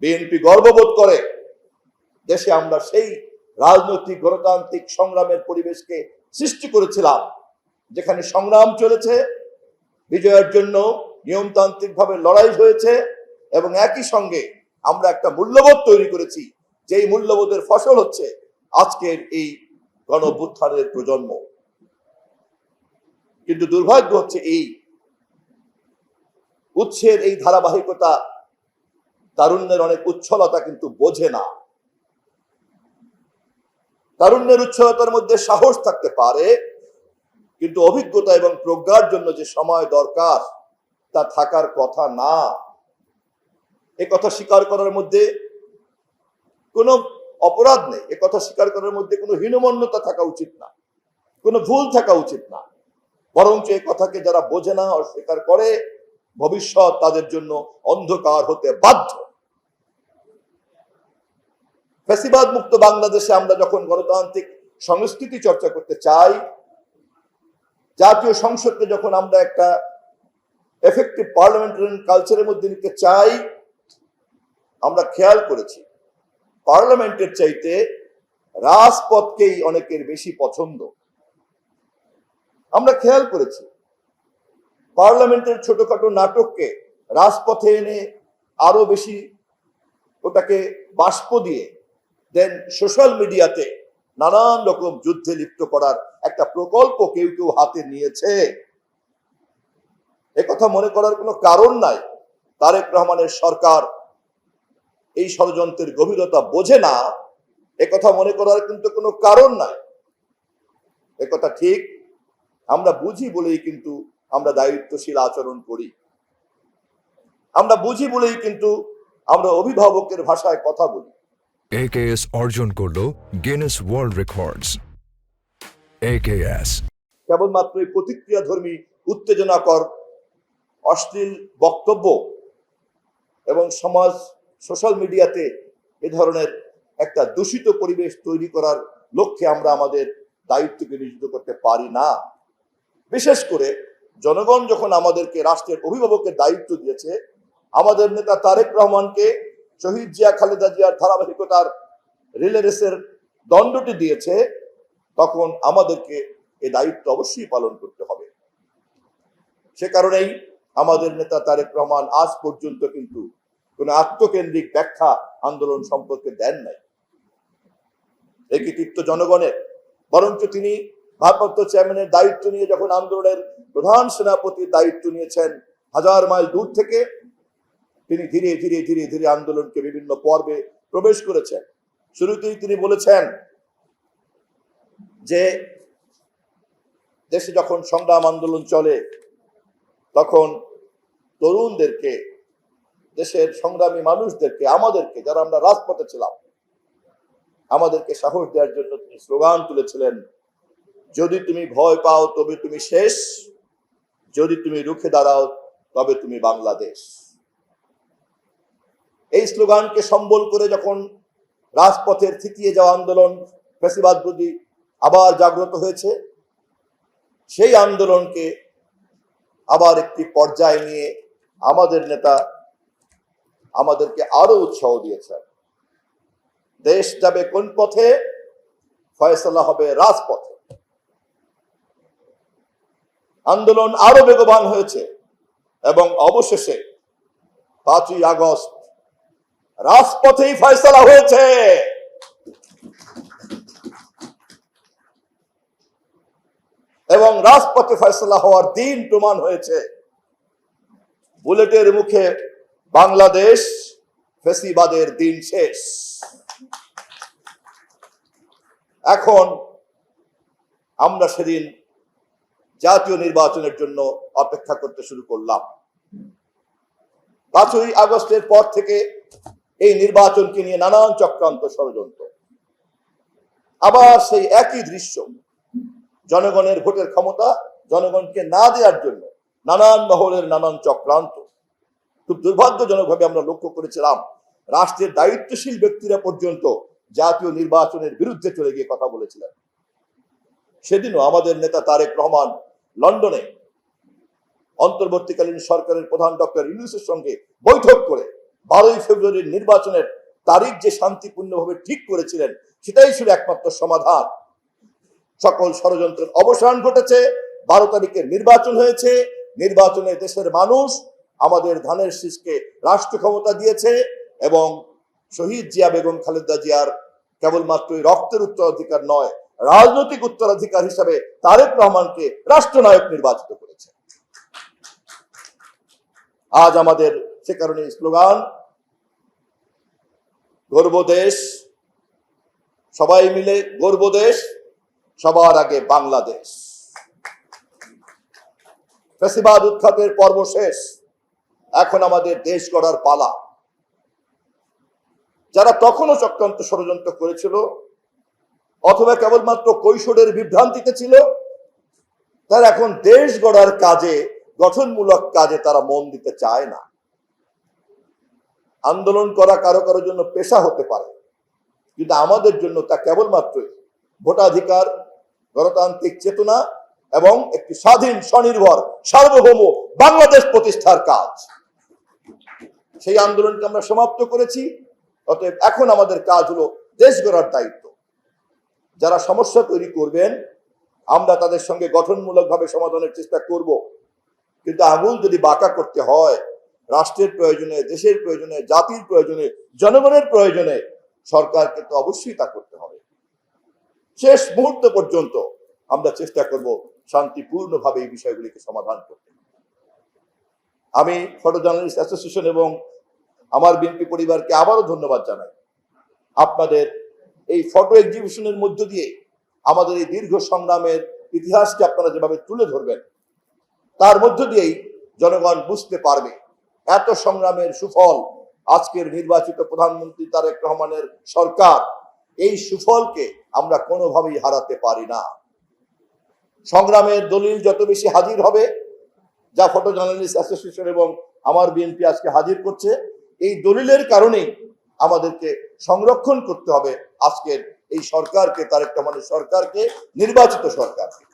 BNP গর্ববোধ করে দেশে আমরা সেই রাজনৈতিক গণতান্ত্রিক সংগ্রামের পরিবেশকে সৃষ্টি করেছিলাম, যেখানে সংগ্রাম চলেছে, বিজয়ের জন্য নিয়মতান্ত্রিকভাবে লড়াই হয়েছে, এবং একই সঙ্গে আমরা একটা মূল্যবোধ তৈরি করেছি, যেই মূল্যবোধের ফসল হচ্ছে আজকের এই গণ অভ্যুত্থানের প্রজন্ম। কিন্তু দুর্ভাগ্য হচ্ছে এই উৎসের এই ধারাবাহিকতা তারুণ্যের অনেক উচ্ছলতা কিন্তু বোঝে না। তারুণ্যের উচ্ছলতার মধ্যে সাহস থাকতে পারে, কিন্তু অভিজ্ঞতা এবং প্রজ্ঞার জন্য যে সময় দরকার তা থাকার কথা না। এ কথা স্বীকার করার মধ্যে কোনো অপরাধ নেই, এ কথা স্বীকার করার মধ্যে কোনো হীনমন্যতা থাকা উচিত না, কোনো ভুল থাকা উচিত না। বরঞ্চ এই কথাকে যারা বোঝে না, অস্বীকার করে, ভবিষ্যৎ তাদের জন্য অন্ধকার হতে বাধ্য। ফ্যাসিবাদ মুক্ত বাংলাদেশে আমরা যখন গণতান্ত্রিক সংস্কৃতি চর্চা করতে চাই, জাতীয় সংসদকে যখন আমরা একটা এফেক্টিভ পার্লামেন্টারিয়ান কালচারের মধ্যে নিতে চাই, আমরা খেয়াল করেছি পার্লামেন্টের চাইতে রাজপথকেই অনেকের বেশি পছন্দ। আমরা খেয়াল করেছি পার্লামেন্টের ছোটখাটো নাটককে রাজপথে এনে আরো বেশি ওটাকে বাষ্প দিয়ে দেন সোশ্যাল মিডিয়াতে নানান রকম যুদ্ধে লিপ্ত করার একটা প্রকল্প কেউ কেউ হাতে নিয়েছে। একথা মনে করার কোনো কারণ নাই তারেক রহমানের সরকার এই ষড়যন্ত্রের গভীরতা বোঝে না, একথা মনে করার কিন্তু কোনো কারণ নাই। একথা ঠিক, আমরা বুঝি বলেই কিন্তু আমরা দায়িত্বশীল আচরণ করি, আমরা বুঝি বলেই কিন্তু আমরা অভিভাবকের ভাষায় কথা বলি। AKS অর্জন করলো গিনেস ওয়ার্ল্ড রেকর্ডস। AKS কেবলমাত্র এই প্রতিক্রিয়াধর্মী উত্তেজনাকর অশ্লীল বক্তব্য এবং সমাজ সোশ্যাল মিডিয়াতে এ ধরনের একটা দূষিত পরিবেশ তৈরি করার লক্ষ্যে আমরা আমাদের দায়িত্বকে নিয়োজিত করতে পারি না। বিশেষ করে জনগণ যখন আমাদেরকে রাষ্ট্রের অভিভাবকের দায়িত্ব দিয়েছে, আমাদের নেতা তারেক রহমানকে শহীদ জিয়া খালেদা জিয়ার ধারাবাহিকতার রিলে রেসের দণ্ডটি দিয়েছে, তখন আমাদেরকে এই দায়িত্ব অবশ্যই পালন করতে হবে। সে কারণেই আমাদের নেতা তারেক রহমান আজ পর্যন্ত কিন্তু কোন আত্মকেন্দ্রিক ব্যাখ্যা আন্দোলন সম্পর্কে দেন নাই। এই কৃতিত্ব জনগণের, বরঞ্চ তিনি ভারপ্রাপ্ত চেয়ারম্যানের দায়িত্ব নিয়ে যখন আন্দোলনের প্রধান সেনাপতির দায়িত্ব নিয়েছেন, 1000 মাইল দূর থেকে তিনি ধীরে ধীরে ধীরে ধীরে আন্দোলনকে বিভিন্ন পর্বে প্রবেশ করেছেন। শুরুতেই তিনি বলেছেন যে দেশে যখন সংগ্রাম আন্দোলন চলে তখন তরুণদেরকে, দেশের সংগ্রামী মানুষদেরকে, আমাদেরকে যারা আমরা রাজপথে ছিলাম, আমাদেরকে সাহস দেওয়ার জন্য তিনি স্লোগান তুলেছিলেন, যদি তুমি ভয় পাও তবে তুমি শেষ, যদি তুমি রুখে দাঁড়াও তবে তুমি বাংলাদেশ। এই স্লোগানকে সম্বল করে যখন রাজপথের থিতিয়ে যাওয়া আন্দোলন ফ্যাসিবাদ বিরোধী আবার জাগ্রত হয়েছে, সেই আন্দোলনকে আবার একটি পর্যায়ে নিয়ে আমাদের নেতা আমাদেরকে আরো উৎসাহ দিয়েছেন। দেশ যাবে কোন পথে, ফয়সালা হবে রাজপথে। আন্দোলন আরো বেগবান হয়েছে এবং অবশেষে 5ই আগস্ট রাজপথেই ফয়সালা হয়েছে। এবং রাজপথে ফয়সালা হওয়ার দিন প্রমাণ হয়েছে। বুলেটের মুখে বাংলাদেশ, ফ্যাসিবাদের দিন শেষ। এখন আমরা সেদিন জাতীয় নির্বাচনের জন্য অপেক্ষা করতে শুরু করলাম। 5ই আগস্টের পর থেকে এই নির্বাচনকে নিয়ে নানান চক্রান্ত, ষড়যন্ত্র, আবার সেই একই দৃশ্য, জনগণের ভোটের ক্ষমতা জনগণকে না দেওয়ার জন্য নানান মহলের নানান চক্রান্ত। খুব দুর্ভাগ্যজনকভাবে আমরা লক্ষ্য করেছিলাম রাষ্ট্রের দায়িত্বশীল ব্যক্তিরা পর্যন্ত জাতীয় নির্বাচনের বিরুদ্ধে চলে গিয়ে কথা বলেছিলেন। সেদিনও আমাদের নেতা তারেক রহমান লন্ডনে অন্তর্বর্তীকালীন সরকারের প্রধান ডক্টর ইউনূসের সঙ্গে বৈঠক করে 12ই ফেব্রুয়ারির নির্বাচনের তারিখ যে শান্তিপূর্ণভাবে ঠিক করেছিলেন, সেটাই ছিল একমাত্র সমাধান। সকল ষড়যন্ত্রের অবসান ঘটেছে। 12 তারিখে নির্বাচন হয়েছে। নির্বাচনে দেশের মানুষ আমাদের ধানের শীষকে রাষ্ট্র ক্ষমতা দিয়েছে এবং শহীদ জিয়া বেগম খালেদা জিয়ার কেবলমাত্রই রক্তের উত্তরাধিকার নয়, রাজনৈতিক উত্তরাধিকার হিসাবে তারেক রহমানকে রাষ্ট্রনায়ক নির্বাচিত করেছে। আজ আমাদের সে কারণে স্লোগান, গর্ব দেশ, সবাই মিলে গর্ব দেশ, সবার আগে বাংলাদেশ। ফ্যাসিবাদ উৎখাতের পর্ব শেষ, এখন আমাদের দেশ গড়ার পালা। যারা তখনও চক্রান্ত ষড়যন্ত্র করেছিল অথবা কেবলমাত্র কৈশোরের বিভ্রান্তিতে ছিল, তারা এখন দেশ গড়ার কাজে, গঠনমূলক কাজে তারা মন দিতে চায় না। আন্দোলন করা কারো কারোর জন্য পেশা হতে পারে, কিন্তু আমাদের জন্য তা কেবলমাত্রই ভোটাধিকার, গণতান্ত্রিক চেতনা এবং একটি স্বাধীন, স্বনির্ভর, সার্বভৌম বাংলাদেশ প্রতিষ্ঠার কাজ। সেই আন্দোলনকে আমরা সমাপ্ত করেছি। অতএব এখন আমাদের কাজ হলো দেশ গড়ার দায়িত্ব। যারা সমস্যা তৈরি করবেন, আমরা তাদের সঙ্গে গঠনমূলকভাবে সমাধানের চেষ্টা করব, কিন্তু আঙুল যদি বাঁকা করতে হয়, রাষ্ট্রের প্রয়োজনে, দেশের প্রয়োজনে, জাতির প্রয়োজনে, জনগণের প্রয়োজনে, সরকারকে তো অবশ্যই তা করতে হবে। শেষ মুহূর্ত পর্যন্ত আমরা চেষ্টা করব শান্তিপূর্ণভাবে এই বিষয়গুলিকে সমাধান করতে। আমি ফটো জার্নালিস্ট অ্যাসোসিয়েশন এবং আমার বিএনপি পরিবারকে আবারও ধন্যবাদ জানাই। আপনাদের এই ফটো এক্সিবিশনের মধ্য দিয়ে আমাদের এই দীর্ঘ সংগ্রামের ইতিহাসকে আপনারা যেভাবে তুলে ধরবেন, তার মধ্য দিয়েই জনগণ বুঝতে পারবে এত সংগ্রামের সুফল আজকের নির্বাচিত প্রধানমন্ত্রী তারেক রহমানের সরকার, এই সুফলকে আমরা কোনোভাবেই হারাতে পারি না। সংগ্রামের দলিল যত বেশি হাজির হবে, যা ফটো জার্নালিস্ট অ্যাসোসিয়েশন এবং আমার বিএনপি আজকে হাজির করছে, এই দলিলের কারণেই আমাদেরকে সংরক্ষণ করতে হবে আজকের এই সরকারকে, তারেক রহমানের সরকারকে, নির্বাচিত সরকারকে।